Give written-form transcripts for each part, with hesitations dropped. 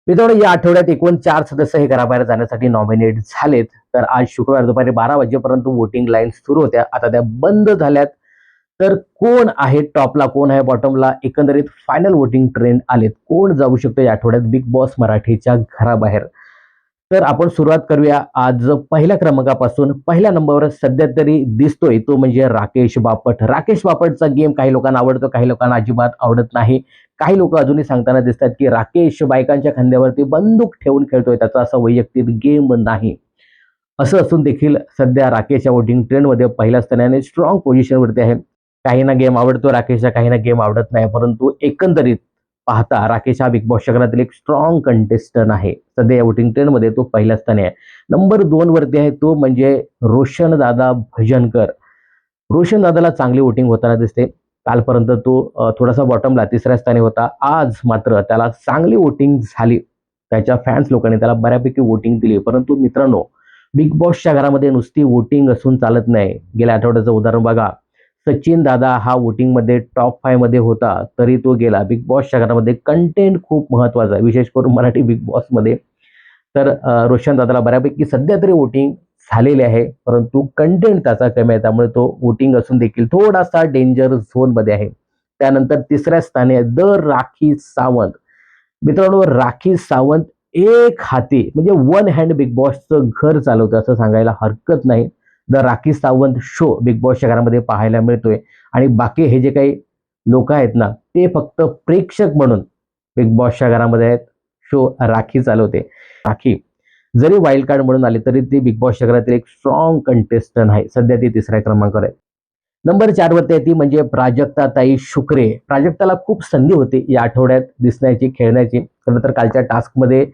मित्रांनो, या आठवड्यात एकूण 4 सदस्य हे घराबाहेर जाण्यासाठी नॉमिनेट झालेत. तर आज शुक्रवार दुपारी 12 वाजेपर्यंत वोटिंग लाईन्स सुरू होत्या. आता त्या बंद झाल्यात. तर कोण आहे टॉपला, कोण आहे बॉटमला, एकंदरीत फायनल वोटिंग ट्रेंड आलेत. कोण जाऊ शकतो या आठवड्यात बिग बॉस मराठीच्या घराबाहेर? तर आपण सुरुवात करूया आज पहिल्या क्रमांकापासून. पहिल्या नंबरवर सध्या तरी दिसतोय तो म्हणजे राकेश बापट. राकेश बापटचा गेम काही लोकांना आवडतो, काही लोकांना अजिबात आवडत नाही. काही लोक अजूनही सांगताना दिसतात की राकेश बायकांच्या खांद्यावरती बंदूक ठेवून खेळतोय, त्याचा असा वैयक्तिक गेम नाही. असं असून देखील सध्या राकेश या वोटिंग ट्रेंडमध्ये पहिल्या स्थानाने स्ट्रॉंग पोझिशनवरती आहे. काहींना गेम आवडतो राकेशचा, काहींना गेम आवडत नाही. परंतु एकंदरीत पाहता राकेश हा बिग बॉसच्या घरातील एक स्ट्रॉंग कंटेस्टंट आहे. सध्या या वोटिंग ट्रेंडमध्ये तो पहिल्या स्थानी आहे. नंबर 2 वरती आहे तो म्हणजे रोशन दादा भजनकर. रोशन दादाला चांगली वोटिंग होताना दिसते. कालपर्यंत तो थोडासा बॉटमला 3ऱ्या स्थानी होता. आज मात्र त्याला चांगली वोटिंग झाली. त्याच्या फॅन्स लोकांनी त्याला बऱ्यापैकी वोटिंग दिली. परंतु मित्रांनो, बिग बॉसच्या घरामध्ये नुसती वोटिंग असून चालत नाही. गेल्या आठवड्याचं उदाहरण बघा. सचिन दादा हा वोटिंगमध्ये टॉप 5 मध्ये होता, तरी तो गेला. बिग बॉसच्या घरामध्ये कंटेंट खूप महत्त्वाचा आहे, विशेष करून मराठी बिग बॉसमध्ये. तर रोशन दादाला बऱ्यापैकी सध्या तरी वोटिंग झालेली आहे, परंतु कंटेंट त्याचा कमी आहे. त्यामुळे तो वोटिंग असून देखील थोडासा डेंजर झोनमध्ये आहे. त्यानंतर 3ऱ्या स्थानी आहे द राखी सावंत. मित्रांनो, राखी सावंत एक हाती म्हणजे वन हँड बिग बॉसचं घर चालवतं असं सांगायला हरकत नाही. The Rakhi Sawant show big बॉसच्या घरामध्ये पाहायला मिळतोय आणि बाकी हे जे काही लोक आहेत ना, ते फक्त प्रेक्षक म्हणून बिग बॉसच्या घरामध्ये आहेत. शो राखी चालवते. राखी जरी वाईल्ड कार्ड म्हणून आली तरी ती बिग बॉसच्या घरातील एक स्ट्रॉंग कंटेस्टंट आहे. सध्या ती 3ऱ्या क्रमांकावर आहे. नंबर 4 वरती आहे ती म्हणजे प्राजक्ताताई शुक्रे. प्राजक्ताला खूप संधी होती या आठवड्यात दिसण्याची, खेळण्याची. खरं तर कालच्या टास्कमध्ये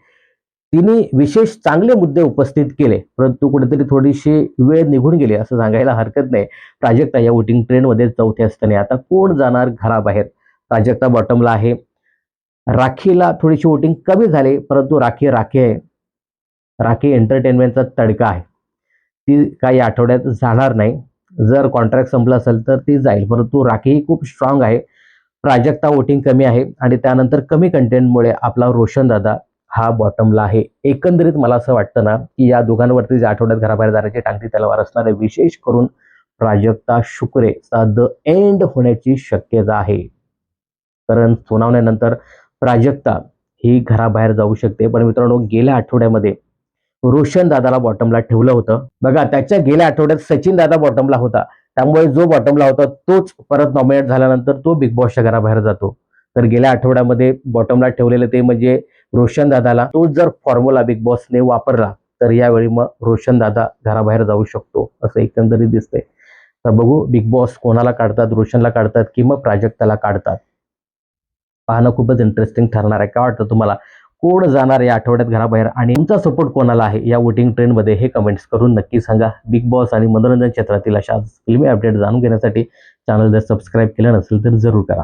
तिने विशेष चांगले मुद्दे उपस्थित केले, परंतु कुठेतरी थोडीशी वेळ निघून गेली असं सांगायला हरकत नाही. प्राजक्ता या वोटिंग ट्रेंडमध्ये 4थ्या स्थानी. आता कोण जाणार घराबाहेर? प्राजक्ता बॉटमला आहे. राखीला थोडीशी वोटिंग कमी झाली, परंतु राखी राखी आहे. राखी एंटरटेनमेंटचा तडका आहे. ती काही आठवड्यात जाणार नाही. जर कॉन्ट्रॅक्ट संपला असेल तर ती जाईल, परंतु राखी ही खूप स्ट्रॉंग आहे. प्राजक्ता वोटिंग कमी आहे आणि त्यानंतर कमी कंटेंटमुळे आपला रोशन दादा हा बॉटमला आहे. एकंदरीत मला असं वाटतं ना, की या दोघांवरती ज्या आठवड्यात घराबाहेर जाण्याची टांगती तलवार असणार आहे, विशेष करून प्राजक्ता शुक्रेचा द एंड होण्याची शक्यता आहे. कारण सुनावण्यानंतर प्राजक्ता ही घराबाहेर जाऊ शकते. पण मित्रांनो, गेल्या आठवड्यामध्ये रोशन दादाला बॉटमला ठेवलं होतं. बघा, त्याच्या गेल्या आठवड्यात सचिन दादा बॉटमला होता. त्यामुळे जो बॉटमला होता तोच परत नॉमिनेट झाल्यानंतर तो बिग बॉसच्या घराबाहेर जातो. तर गेल्या आठवड्यामध्ये बॉटमला ठेवलेलं ते म्हणजे रोशन दादाला. तोच जर फॉर्म्युला बिग बॉसने वापरला तर यावेळी मग रोशन दादा घराबाहेर जाऊ शकतो असं एकंदरीत दिसतंय. तर बघू बिग बॉस कोणाला काढतात, रोशनला काढतात की मग प्राजक्ताला काढतात. पाहणं खूपच इंटरेस्टिंग ठरणार आहे. काय वाटतं तुम्हाला? कोण जाणार या आठवड्यात घराबाहेर आणि तुमचा सपोर्ट कोणाला आहे या वोटिंग ट्रेंडमध्ये हे कमेंट्स करून नक्की सांगा. बिग बॉस आणि मनोरंजन क्षेत्रातील अशा फिल्मी अपडेट जाणून घेण्यासाठी चॅनल जर सबस्क्राईब केलं नसेल तर जरूर करा.